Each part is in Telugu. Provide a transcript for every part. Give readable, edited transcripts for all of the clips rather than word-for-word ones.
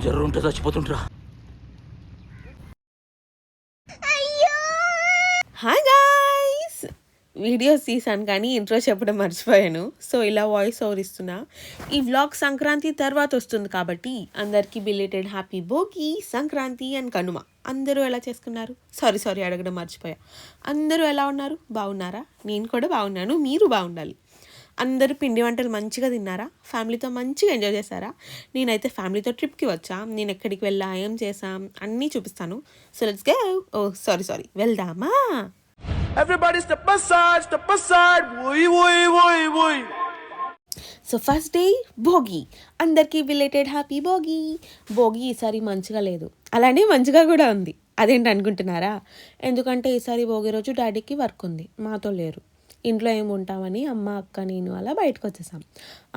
జర్రు ఉంటే చచ్చిపోతుంటరా. హాయ్ గాయ్స్, వీడియోస్ తీసాను కానీ ఇంట్రో చెప్పడం మర్చిపోయాను. సో ఇలా వాయిస్ ఓవర్ ఇస్తున్నా. ఈ వ్లాగ్ సంక్రాంతి తర్వాత వస్తుంది కాబట్టి అందరికీ belated happy Bhogi, Sankranti and Kanuma. అందరూ ఎలా చేసుకున్నారు? సారీ అడగడం మర్చిపోయా. అందరూ ఎలా ఉన్నారు? బాగున్నారా? నేను కూడా బాగున్నాను. మీరు బాగుండాలి. అందరూ పిండి వంటలు మంచిగా తిన్నారా? ఫ్యామిలీతో మంచిగా ఎంజాయ్ చేశారా? నేనైతే ఫ్యామిలీతో ట్రిప్కి వచ్చా. నేను ఎక్కడికి వెళ్ళా, ఏం చేసాం అన్నీ చూపిస్తాను. So let's go. Oh sorry వెళ్దామా? Everybody step aside. Oi. So first day Bhogi. అందరికీ బిలేటెడ్ హ్యాపీ భోగి. భోగి ఈసారి మంచిగా లేదు, అలానే మంచిగా కూడా ఉంది. అదేంటి అనుకుంటున్నారా? ఎందుకంటే ఈసారి భోగి రోజు డాడీకి వర్క్ ఉంది, మాతో లేరు. ఇంట్లో ఏమి ఉంటామని అమ్మ, అక్క, నేను అలా బయటకు వచ్చేసాం.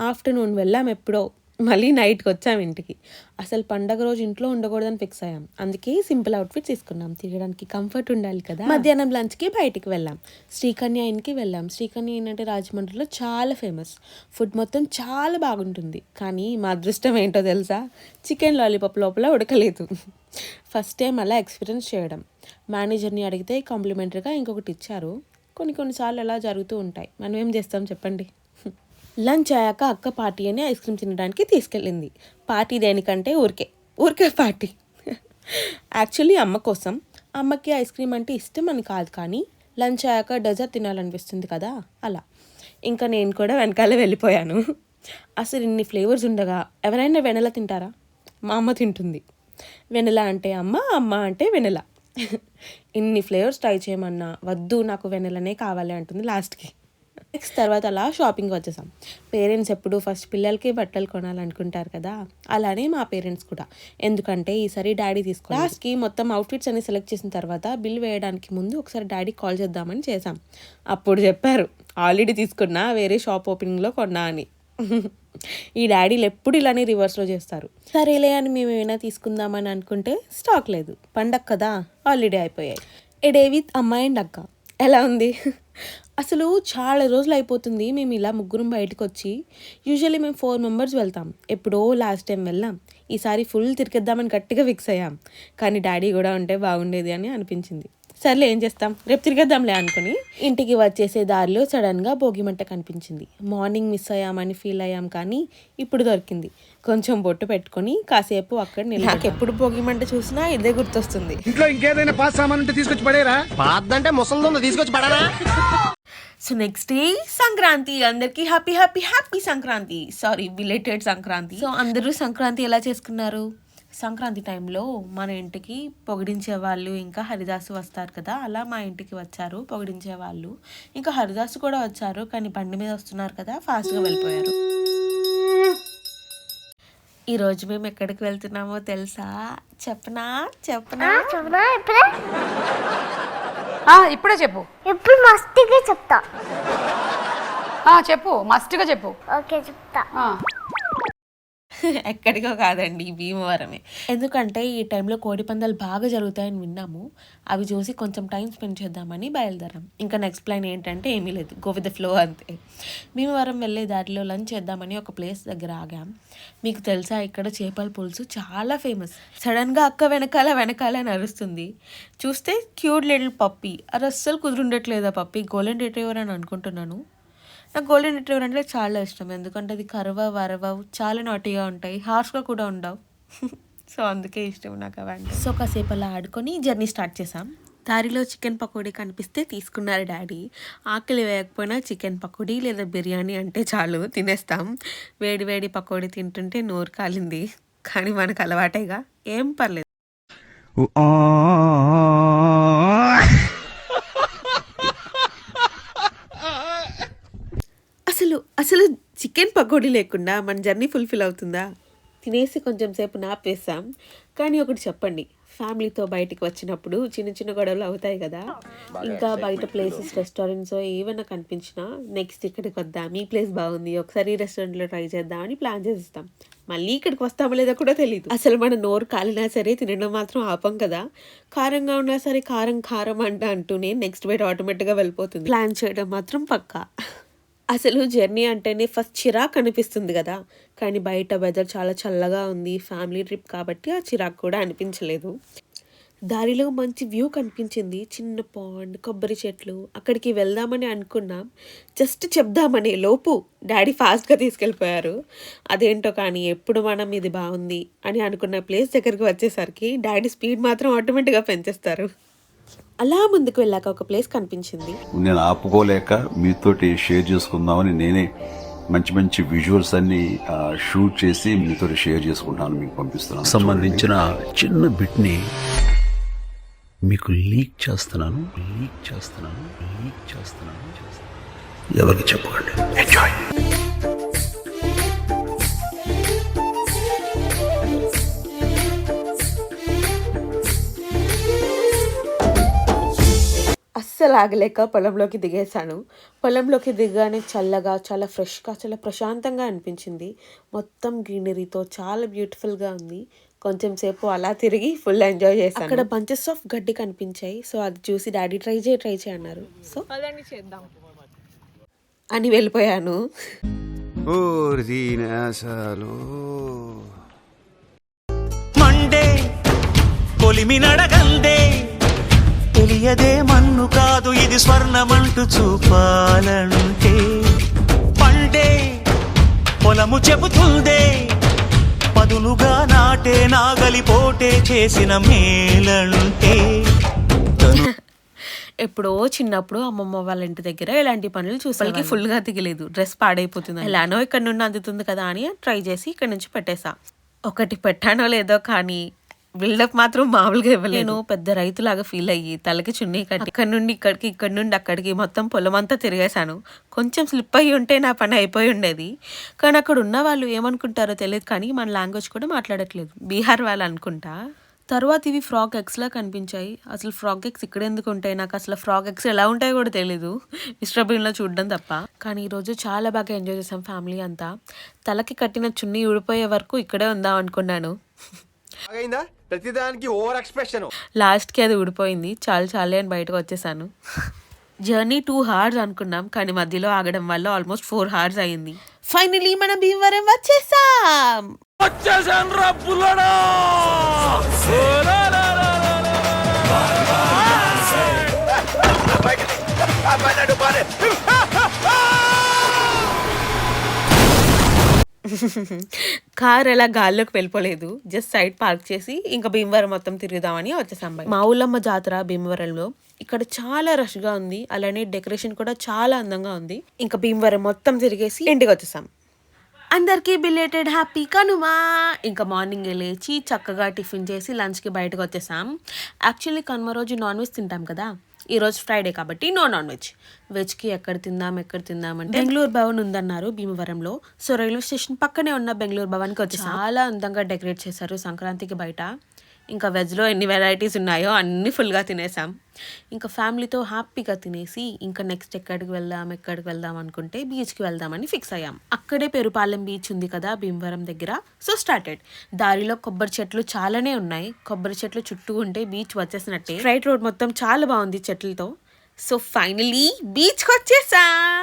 ఆఫ్టర్నూన్ వెళ్ళాం ఎప్పుడో, మళ్ళీ నైట్కి వచ్చాం ఇంటికి. అసలు పండగ రోజు ఇంట్లో ఉండకూడదని ఫిక్స్ అయ్యాం. అందుకే సింపుల్ అవుట్ఫిట్స్ తీసుకున్నాం, తిరగడానికి కంఫర్ట్ ఉండాలి కదా. మధ్యాహ్నం లంచ్కి బయటికి వెళ్ళాం. శ్రీకన్య ఇన్కి వెళ్ళాం. శ్రీకన్య ఇన్ అంటే రాజమండ్రిలో చాలా ఫేమస్. ఫుడ్ మొత్తం చాలా బాగుంటుంది. కానీ మా అదృష్టం ఏంటో తెలుసా? చికెన్ లాలీపాప్ లోపల ఉడకలేదు. ఫస్ట్ టైం అలా ఎక్స్పీరియన్స్ చేయడం. మేనేజర్ని అడిగితే కాంప్లిమెంటరీగా ఇంకొకటి ఇచ్చారు. కొన్నిసార్లు అలా జరుగుతూ ఉంటాయి. మనం ఏం చేస్తాం చెప్పండి. లంచ్ అయ్యాక అక్క పార్టీ అని ఐస్ క్రీమ్ తినడానికి తీసుకెళ్ళింది. పార్టీ దేనికంటే ఊరికే పార్టీ. యాక్చువల్లీ అమ్మ కోసం. అమ్మకి ఐస్ క్రీమ్ అంటే ఇష్టం అని కాదు, కానీ లంచ్ అయ్యాక డెజర్ట్ తినాలనిపిస్తుంది కదా, అలా. ఇంకా నేను కూడా వెనకాలే వెళ్ళిపోయాను. అసలు ఇన్ని ఫ్లేవర్స్ ఉండగా ఎవరైనా వెనల తింటారా? మా అమ్మ తింటుంది. వెనల అంటే అమ్మ, అమ్మ అంటే వెనల. ఇన్ని ఫ్లేవర్స్ ట్రై చేయమన్నా వద్దు, నాకు వెనలనే కావాలి అంటుంది లాస్ట్కి. నెక్స్ట్ తర్వాత అలా షాపింగ్కి వచ్చేసాం. పేరెంట్స్ ఎప్పుడు ఫస్ట్ పిల్లలకి బట్టలు కొనాలనుకుంటారు కదా, అలానే మా పేరెంట్స్ కూడా. ఎందుకంటే ఈసారి డాడీ తీసుకో. లాస్ట్కి మొత్తం అవుట్ఫిట్స్ అన్ని సెలెక్ట్ చేసిన తర్వాత బిల్ వేయడానికి ముందు ఒకసారి డాడీ కాల్ చేద్దామని చేసాం. అప్పుడు చెప్పారు, ఆల్రెడీ తీసుకున్నా, వేరే షాప్ ఓపెనింగ్లో కొన్నా అని. ఈ డాడీలు ఎప్పుడు ఇలానే రివర్స్లో చేస్తారు. సరేలే అని మేము ఏమైనా తీసుకుందామని అనుకుంటే స్టాక్ లేదు. పండగ కదా, హాలిడే అయిపోయాయి. ఏ డే విత్ అమ్మాయి అండ్ అక్క. ఎలా ఉంది? అసలు చాలా రోజులు అయిపోతుంది మేము ఇలా ముగ్గురం బయటకు వచ్చి. యూజువల్లీ మేము 4 మెంబర్స్ వెళ్తాం. ఎప్పుడో లాస్ట్ టైం వెళ్ళాం. ఈసారి ఫుల్ తిరిగేద్దామని గట్టిగా ఫిక్స్ అయ్యాం. కానీ డాడీ కూడా ఉంటే బాగుండేది అని అనిపించింది. సర్లే ఏం చేస్తాం, రేపు తిరిగేద్దాంలే అనుకుని ఇంటికి వచ్చేసే దారిలో సడన్గా భోగిమంట కనిపించింది. మార్నింగ్ మిస్ అయ్యామని ఫీల్ అయ్యాం, కానీ ఇప్పుడు దొరికింది. కొంచెం బొట్టు పెట్టుకొని కాసేపు అక్కడ నాకు ఎప్పుడు భోగిమంట చూసినా ఇదే గుర్తొస్తుంది. ఇంట్లో ఇంకేదైనా పాస్ సామాన్ ఉంటే తీసుకొచ్చి పడేరా. పాదంటే ముసలిదొంద తీసుకొచ్చి పడరా. So next day Sankranti. అందరికీ happy Sankranti. Sorry, belated Sankranti. So అందరూ సంక్రాంతి ఎలా చేసుకున్నారు? సంక్రాంతి టైంలో మన ఇంటికి పొగిడించే వాళ్ళు ఇంకా హరిదాసు వస్తారు కదా, అలా మా ఇంటికి వచ్చారు పొగిడించే వాళ్ళు. ఇంకా హరిదాసు కూడా వచ్చారు, కానీ బండి మీద వస్తున్నారు కదా, ఫాస్ట్గా వెళ్ళిపోయారు. ఈరోజు మేము ఎక్కడికి వెళ్తున్నామో తెలుసా? చెప్పనా? ఇప్పుడే చెప్పు. ఇప్పుడు మస్తుగా చెప్తా. చెప్పు, మస్తుగా చెప్పు. ఓకే చెప్తా. ఎక్కడికో కాదండి, భీమవరమే. ఎందుకంటే ఈ టైంలో కోడి పందాలు బాగా జరుగుతాయని విన్నాము. అవి చూసి కొంచెం టైం స్పెండ్ చేద్దామని బయలుదేరాం. ఇంకా నెక్స్ట్ ప్లాన్ ఏంటంటే ఏమీ లేదు, గో విత్ ద ఫ్లో అంతే. భీమవరం వెళ్ళే దారిలో లంచ్ చేద్దామని ఒక ప్లేస్ దగ్గర ఆగాం. మీకు తెలుసా, ఇక్కడ చేపల పులుసు చాలా ఫేమస్. సడన్గా అక్క వెనకాల నరుస్తుంది. చూస్తే క్యూట్ లిటిల్ పప్పీ. అది అస్సలు కుదురుండట్లేదా పప్పీ. గోల్డెన్ రిట్రీవర్ అని అనుకుంటున్నాను. నాకు గోల్డెన్ రిట్రీవర్ అంటే చాలా ఇష్టం. ఎందుకంటే అది వరవ చాలా నాటిగా ఉంటాయి, హార్ష్గా కూడా ఉండవు. సో అందుకే ఇష్టం నాకు అవన్నీ. సో కాసేపు అలా ఆడుకొని జర్నీ స్టార్ట్ చేసాం. దారిలో చికెన్ పకోడీ కనిపిస్తే తీసుకున్నారు డాడీ. ఆకలి వేయకపోయినా చికెన్ పకోడీ లేదా బిర్యానీ అంటే చాలు, తినేస్తాం. వేడి పకోడీ తింటుంటే నోరు కాలింది, కానీ మనకు అలవాటేగా, ఏం పర్లేదు. అసలు చికెన్ పకోడీ లేకుండా మన జర్నీ ఫుల్ఫిల్ అవుతుందా? తినేసి కొంచెం సేపు నాపేసాం. కానీ ఒకటి చెప్పండి, ఫ్యామిలీతో బయటికి వచ్చినప్పుడు చిన్న గొడవలు అవుతాయి కదా. ఇంకా బయట ప్లేసెస్, రెస్టారెంట్స్ ఏమైనా కనిపించినా నెక్స్ట్ ఇక్కడికి వద్దాం, ఈ ప్లేస్ బాగుంది, ఒకసారి ఈ రెస్టారెంట్లో ట్రై చేద్దామని ప్లాన్ చేస్తాం. మళ్ళీ ఇక్కడికి వస్తామో లేదో కూడా తెలియదు. అసలు మన నోరు కాలినా సరే తినడం మాత్రం ఆపం కదా. కారంగా ఉన్నా సరే కారం అంటూనే నెక్స్ట్ బయట ఆటోమేటిక్గా వెళ్ళిపోతుంది. ప్లాన్ చేయడం మాత్రం పక్కా. అసలు జర్నీ అంటేనే ఫస్ట్ చిరాకు అనిపిస్తుంది కదా, కానీ బయట వెదర్ చాలా చల్లగా ఉంది, ఫ్యామిలీ ట్రిప్ కాబట్టి ఆ చిరాకు కూడా అనిపించలేదు. దారిలో మంచి వ్యూ కనిపించింది, చిన్న పాండ్, కొబ్బరి చెట్లు. అక్కడికి వెళ్దామని అనుకున్నాం, జస్ట్ చెప్దామనే లోపు డాడీ ఫాస్ట్గా తీసుకెళ్ళిపోయారు. అదేంటో కానీ ఎప్పుడు మనం ఇది బాగుంది అని అనుకున్న ప్లేస్ దగ్గరికి వచ్చేసరికి డాడీ స్పీడ్ మాత్రం ఆటోమేటిక్గా పెంచేస్తారు. అలా ముందుకు వెళ్ళాక ఒక ప్లేస్ కనిపించింది. నేను ఆపుకోలేక మీతోటి షేర్ చేసుకుందామని నేనే మంచి మంచి విజువల్స్ అన్ని షూట్ చేసి మీతో షేర్ చేసుకుంటాను, మీకు పంపిస్తున్నాను. సంబంధించిన చిన్న బిట్ ని మీకు లీక్ చేస్తున్నాను. ఎవరికి చెప్పకండి. ఎంజాయ్. అస్సలు ఆగలేక పొలంలోకి దిగేశాను. పొలంలోకి దిగగానే చల్లగా, చాలా ఫ్రెష్గా, చాలా ప్రశాంతంగా అనిపించింది. మొత్తం గ్రీనరీతో చాలా బ్యూటిఫుల్గా ఉంది. కొంచెం సేపు అలా తిరిగి ఫుల్ ఎంజాయ్ చేశాను. అక్కడ బంచెస్ ఆఫ్ గడ్డి కనిపించాయి. సో అది చూసి డాడీ ట్రై చేయి అన్నారు. సో చేద్దాం అని వెళ్ళిపోయాను. మండే కొలిమి నడగందే, తెలియదే మన్ను కాదు ఇది స్వర్ణమంటూ చూపాలంటే, పండే పొలము చెబుతుందే, పదునుగా నాటే నాగలి పోటే చేసిన మేలంటే. ఎప్పుడో చిన్నప్పుడు అమ్మమ్మ వాళ్ళ ఇంటి దగ్గర ఇలాంటి పనులు చూసాకి ఫుల్గా దిగలేదు, డ్రెస్ పాడైపోతుంది, ఎలానో ఇక్కడ నుండి అందుతుంది కదా అని ట్రై చేసి ఇక్కడ నుంచి పెట్టేసా. ఒకటి పెట్టానో లేదో కానీ బిల్డప్ మాత్రం మామూలుగా ఇవ్వలేదు. నేను పెద్ద రైతులాగా ఫీల్ అయ్యి తలకి చున్నీ కట్టి ఇక్కడ నుండి ఇక్కడికి, ఇక్కడ నుండి అక్కడికి మొత్తం పొలం అంతా తిరిగేశాను. కొంచెం స్లిప్ అయ్యి ఉంటే నా పని అయిపోయి ఉండేది. కానీ అక్కడ ఉన్న వాళ్ళు ఏమనుకుంటారో తెలియదు, కానీ మన లాంగ్వేజ్ కూడా మాట్లాడట్లేదు, బీహార్ వాళ్ళు అనుకుంటా. తర్వాత ఇవి ఫ్రాగ్ ఎగ్స్లా కనిపించాయి. అసలు ఫ్రాగ్ ఎగ్స్ ఇక్కడ ఎందుకు ఉంటాయి, నాకు అసలు ఫ్రాగ్ ఎగ్స్ ఎలా ఉంటాయో కూడా తెలీదు, మిస్టర్ బీన్లో చూడడం తప్ప. కానీ ఈరోజు చాలా బాగా ఎంజాయ్ చేసాం ఫ్యామిలీ అంతా. తలకి కట్టిన చున్నీ ఊడిపోయే వరకు ఇక్కడే ఉందాం అనుకున్నాను. ప్రతిదానికి ఓవర్ ఎక్స్ప్రెషన్. లాస్ట్కి అది ఊడిపోయింది. చాలే అని బయటకు వచ్చేసాను. జర్నీ 2 hours అనుకున్నాం, కానీ మధ్యలో ఆగడం వల్ల ఆల్మోస్ట్ 4 hours అయింది. ఫైనలీ మనం భీమవరం వచ్చేసాం. కార్ ఎలా గాల్లోకి వెళ్ళిపోలేదు, జస్ట్ సైడ్ పార్క్ చేసి ఇంకా భీమవరం మొత్తం తిరుగుదామని వచ్చేసాం. మా ఊళ్ళమ్మ జాతర భీమవరంలో, ఇక్కడ చాలా రష్గా ఉంది, అలానే డెకరేషన్ కూడా చాలా అందంగా ఉంది. ఇంకా భీమవరం మొత్తం తిరిగేసి ఇంటికి వచ్చేసాం. అందరికీ బిలేటెడ్ హ్యాపీ కనుమా. ఇంకా మార్నింగ్ లేచి చక్కగా టిఫిన్ చేసి లంచ్కి బయటకు వచ్చేసాం. యాక్చువల్లీ కనుమ రోజు నాన్ వెజ్ తింటాం కదా, ఈరోజు ఫ్రైడే కాబట్టి నో నాన్ వెజ్. వెజ్కి ఎక్కడ తిందాం అంటే బెంగళూరు భవన్ ఉందన్నారు భీమవరంలో. సో రైల్వే స్టేషన్ పక్కనే ఉన్న బెంగళూరు భవన్కి వచ్చి చాలా అందంగా డెకరేట్ చేశారు సంక్రాంతికి బయట. ఇంకా వెజ్లో ఎన్ని వెరైటీస్ ఉన్నాయో అన్నీ ఫుల్గా తినేసాం. ఇంకా ఫ్యామిలీతో హ్యాపీగా తినేసి ఇంకా నెక్స్ట్ ఎక్కడికి వెళ్దాం అనుకుంటే బీచ్కి వెళ్దామని ఫిక్స్ అయ్యాం. అక్కడే పెరుపాలెం బీచ్ ఉంది కదా భీమవరం దగ్గర. So started. దారిలో కొబ్బరి చెట్లు చాలానే ఉన్నాయి. కొబ్బరి చెట్లు చుట్టూ ఉంటే బీచ్ వచ్చేసినట్టే. స్ట్రైట్ రోడ్ మొత్తం చాలా బాగుంది చెట్లతో. సో ఫైనలీ బీచ్కి వచ్చేసాం.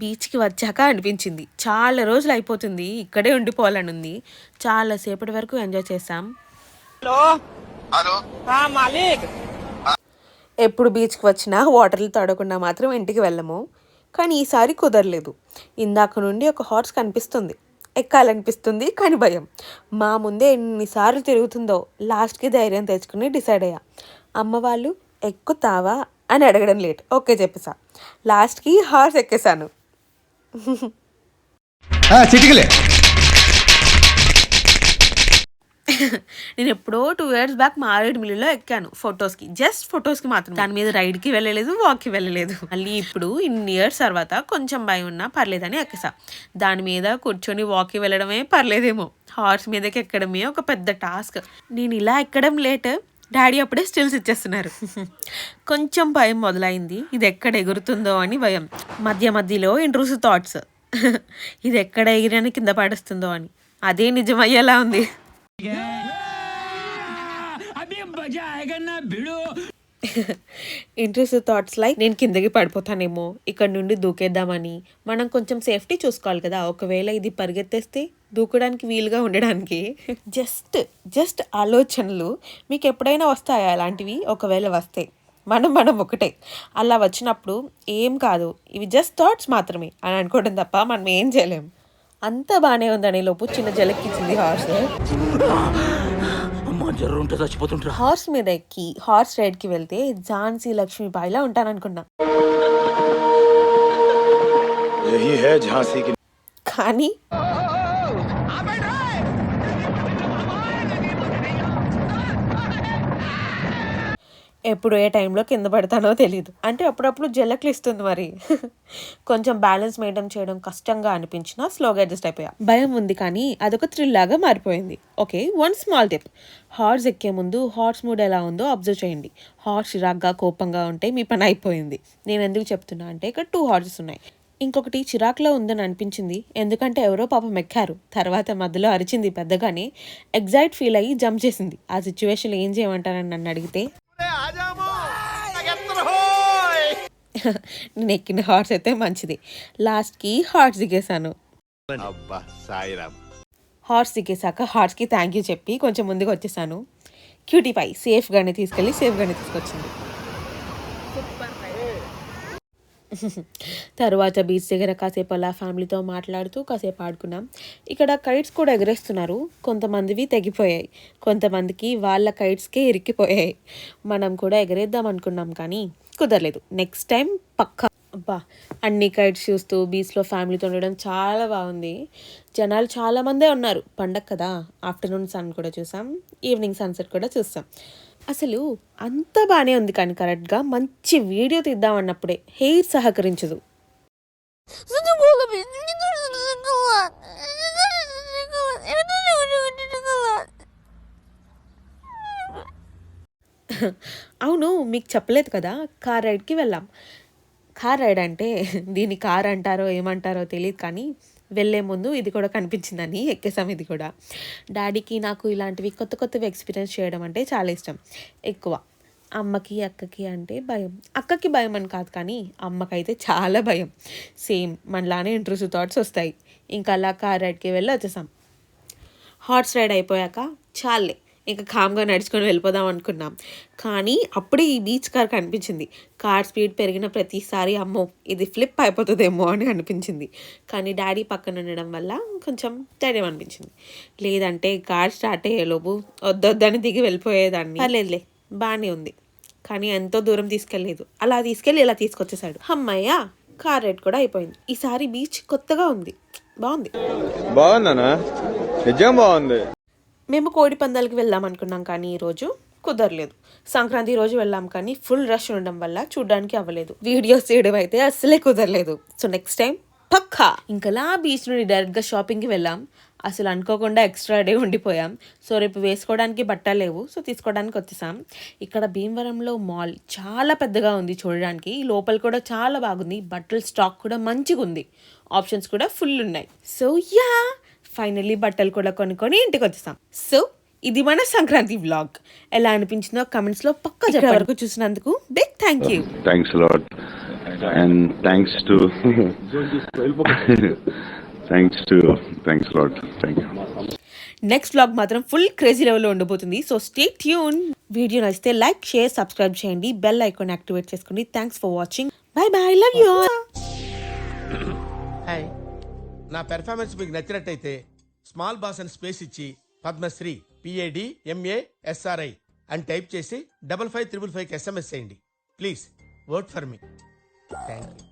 బీచ్కి వచ్చాక అనిపించింది చాలా రోజులు అయిపోతుంది, ఇక్కడే ఉండిపోవాలని ఉంది. చాలా సేపటి వరకు ఎంజాయ్ చేసాం. ఎప్పుడు బీచ్కి వచ్చినా వాటర్లు తడకుండా మాత్రం ఇంటికి వెళ్ళము, కానీ ఈసారి కుదరలేదు. ఇందాక నుండి ఒక హార్స్ కనిపిస్తుంది, ఎక్కాలనిపిస్తుంది, కానీ భయం. మా ముందే ఎన్నిసార్లు తిరుగుతుందో లాస్ట్కి ధైర్యం తెచ్చుకుని డిసైడ్ అయ్యా. అమ్మ వాళ్ళు ఎక్కుతావా అని అడగడం లేట్, ఓకే చెప్పేసా. లాస్ట్కి హార్స్ ఎక్కేసాను. చిటికలే. నేను ఎప్పుడో 2 years బ్యాక్ మారేడుమిల్లిలో ఎక్కాను ఫొటోస్కి, జస్ట్ ఫొటోస్కి మాత్రం. దాని మీద రైడ్కి వెళ్ళలేదు, వాక్కి వెళ్ళలేదు. మళ్ళీ ఇప్పుడు ఇన్ని ఇయర్స్ తర్వాత కొంచెం భయం ఉన్నా పర్లేదని ఎక్కేసా. దాని మీద కూర్చొని వాక్కి వెళ్ళడమే పర్లేదేమో, హార్స్ మీదకి ఎక్కడమే ఒక పెద్ద టాస్క్. నేను ఇలా ఎక్కడం లేట్, డాడీ అప్పుడే స్టిల్స్ ఇచ్చేస్తున్నారు. కొంచెం భయం మొదలైంది, ఇది ఎక్కడ ఎగురుతుందో అని భయం. మధ్యలో ఇంట్రూసివ్ థాట్స్, ఇది ఎక్కడ ఎగిరని కింద పడేస్తుందో అని. అదే నిజమయ్యేలా ఉంది. ఇంట్రెస్ట్ థాట్స్ లైక్ నేను కిందకి పడిపోతానేమో, ఇక్కడ నుండి దూకేద్దామని. మనం కొంచెం సేఫ్టీ చూసుకోవాలి కదా, ఒకవేళ ఇది పరిగెత్తేస్తే దూకడానికి వీలుగా ఉండడానికి. జస్ట్ ఆలోచనలు మీకు ఎప్పుడైనా వస్తాయా అలాంటివి? ఒకవేళ వస్తే మనం ఒకటే. అలా వచ్చినప్పుడు ఏం కాదు, ఇవి జస్ట్ థాట్స్ మాత్రమే అని అనుకోవడం తప్ప మనం ఏం చేయలేం. అంతా బాగానే ఉందనే లోపు చిన్న జలక్కిచ్చింది హార్స్. హార్స్ మీద ఎక్కి హార్స్ రైడ్కి వెళ్తే ఝాన్సీ లక్ష్మీబాయిలా ఉంటాననుకున్నా. కానీ ఎప్పుడు ఏ టైంలో కింద పడతానో తెలీదు. అంటే అప్పుడప్పుడు జలక్లు ఇస్తుంది మరి. కొంచెం బ్యాలెన్స్ మెయింటైన్ చేయడం కష్టంగా అనిపించినా స్లోగా అడ్జస్ట్ అయిపోయా. భయం ఉంది కానీ అదొక థ్రిల్ లాగా మారిపోయింది. Okay, one small tip. Horse ఎక్కే ముందు హార్స్ మూడ్ ఎలా ఉందో అబ్జర్వ్ చేయండి. హార్స్ చిరాగ్గా కోపంగా ఉంటే మీ పని అయిపోయింది. నేను ఎందుకు చెప్తున్నా అంటే ఇక్కడ 2 హార్సెస్ ఉన్నాయి. ఇంకొకటి చిరాకులో ఉందని అనిపించింది, ఎందుకంటే ఎవరో పాపం ఎక్కారు. తర్వాత మధ్యలో అరిచింది పెద్దగానే. ఎగ్జైట్ ఫీల్ అయ్యి జంప్ చేసింది. ఆ సిచ్యువేషన్లో ఏం చేయమంటారని నన్ను అడిగితే నేను ఎక్కిన హార్స్ అయితే మంచిది. లాస్ట్కి హార్స్ దిగేశాను. హార్స్ దిగేశాక హార్స్కి థ్యాంక్ యూ చెప్పి కొంచెం ముందుకు వచ్చేసాను. క్యూటీ పై సేఫ్గానే తీసుకొచ్చింది. తర్వాత బీచ్ దగ్గర కాసేపు అలా ఫ్యామిలీతో మాట్లాడుతూ కాసేపు ఆడుకున్నాం. ఇక్కడ కైట్స్ కూడా ఎగరేస్తున్నారు. కొంతమందివి తెగిపోయాయి, కొంతమందికి వాళ్ళ కైట్స్కే ఇరిక్కిపోయాయి. మనం కూడా ఎగరేద్దాం అనుకున్నాం కానీ కుదరలేదు. నెక్స్ట్ టైం పక్కా. అబ్బా, అన్ని కైట్స్ చూస్తూ బీచ్లో ఫ్యామిలీతో ఉండడం చాలా బాగుంది. జనాలు చాలామందే ఉన్నారు, పండగ కదా. ఆఫ్టర్నూన్ సన్ కూడా చూసాం, ఈవినింగ్ సన్సెట్ కూడా చూస్తాం. అసలు అంతా బాగానే ఉంది కానీ కరెక్ట్గా మంచి వీడియో తీద్దామన్నప్పుడే హెయిర్ సహకరించదు. అవును, మీకు చెప్పలేదు కదా, కార్ రైడ్కి వెళ్ళాం. కార్ రైడ్ అంటే దీన్ని కార్ అంటారో ఏమంటారో తెలియదు కానీ వెళ్ళే ముందు ఇది కూడా కనిపించిందని ఎక్కేసాం. ఇది కూడా డాడీకి నాకు ఇలాంటివి కొత్తవి ఎక్స్పీరియన్స్ చేయడం అంటే చాలా ఇష్టం. ఎక్కువ అమ్మకి అక్కకి అంటే భయం. అక్కకి భయం అని కాదు కానీ అమ్మకైతే చాలా భయం. సేమ్ మనలానే ఇంట్రెస్ట్ థాట్స్ వస్తాయి. ఇంకా అలా కార్ రైడ్కి వెళ్ళి వచ్చేసాం. హార్స్ రైడ్ అయిపోయాక చాలే ఇంకా కామ్గా నడుచుకొని వెళ్ళిపోదాం అనుకున్నాం. కానీ అప్పుడే ఈ బీచ్ కార్ కనిపించింది. కార్ స్పీడ్ పెరిగిన ప్రతిసారి అమ్మో ఇది ఫ్లిప్ అయిపోతుందేమో అని అనిపించింది. కానీ డాడీ పక్కన ఉండడం వల్ల కొంచెం ధైర్యం అనిపించింది. లేదంటే కార్ స్టార్ట్ అయ్యేలోపు వద్దొద్దని దిగి వెళ్ళిపోయేదాన్ని. పర్లేదులే, బాగానే ఉంది. కానీ ఎంతో దూరం తీసుకెళ్ళలేదు. అలా తీసుకెళ్ళి ఇలా తీసుకొచ్చేసాడు. అమ్మయ్య, కార్ రైడ్ కూడా అయిపోయింది. ఈసారి బీచ్ కొత్తగా ఉంది, బాగుంది. మేము కోడి పందాలకి వెళ్దాం అనుకున్నాం కానీ ఈరోజు కుదరలేదు. సంక్రాంతి రోజు వెళ్ళాం కానీ ఫుల్ రష్ ఉండడం వల్ల చూడడానికి అవ్వలేదు. వీడియోస్ చేయడం అయితే అస్సలే కుదరలేదు. సో నెక్స్ట్ టైం పక్కా. ఇంకలా బీచ్ నుండి డైరెక్ట్గా షాపింగ్కి వెళ్ళాం. అసలు అనుకోకుండా ఎక్స్ట్రా డే ఉండిపోయాం. సో రేపు వేసుకోవడానికి బట్టలు లేవు, సో తీసుకోవడానికి వచ్చేసాం. ఇక్కడ భీమవరంలో మాల్ చాలా పెద్దగా ఉంది చూడడానికి. లోపల కూడా చాలా బాగుంది. బట్టల స్టాక్ కూడా మంచిగా ఉంది. ఆప్షన్స్ కూడా ఫుల్ ఉన్నాయి. సో యా, ఫైనల్లీ బట్టలు కూడా కొనుక్కొని ఇంటికి వచ్చేసాం. సో ఇది మన సంక్రాంతి వ్లాగ్. ఎలా అనిపించిందో కమెంట్స్లో పక్కా చెప్పండి. వరకు చూసినందుకు big thank you. Thanks a lot. And thanks a lot. Thank you. Next vlog మాత్రం ఫుల్ క్రేజీ లెవెల్లో ఉండబోతుంది. So stay tune. వీడియో నచ్చితే లైక్, షేర్, సబ్స్క్రైబ్ చేయండి. బెల్ ఐకాన్ యాక్టివేట్ చేసుకోండి. Thanks for watching. Bye bye, love you. Hi, నా పెర్ఫార్మెన్స్ మీకు నచ్చినట్టయితే స్మాల్ బాస్ అని స్పేస్ ఇచ్చి పద్మశ్రీ PADMASRI అని టైప్ చేసి 5555 SMS చేయండి. Please vote for me. Thank you.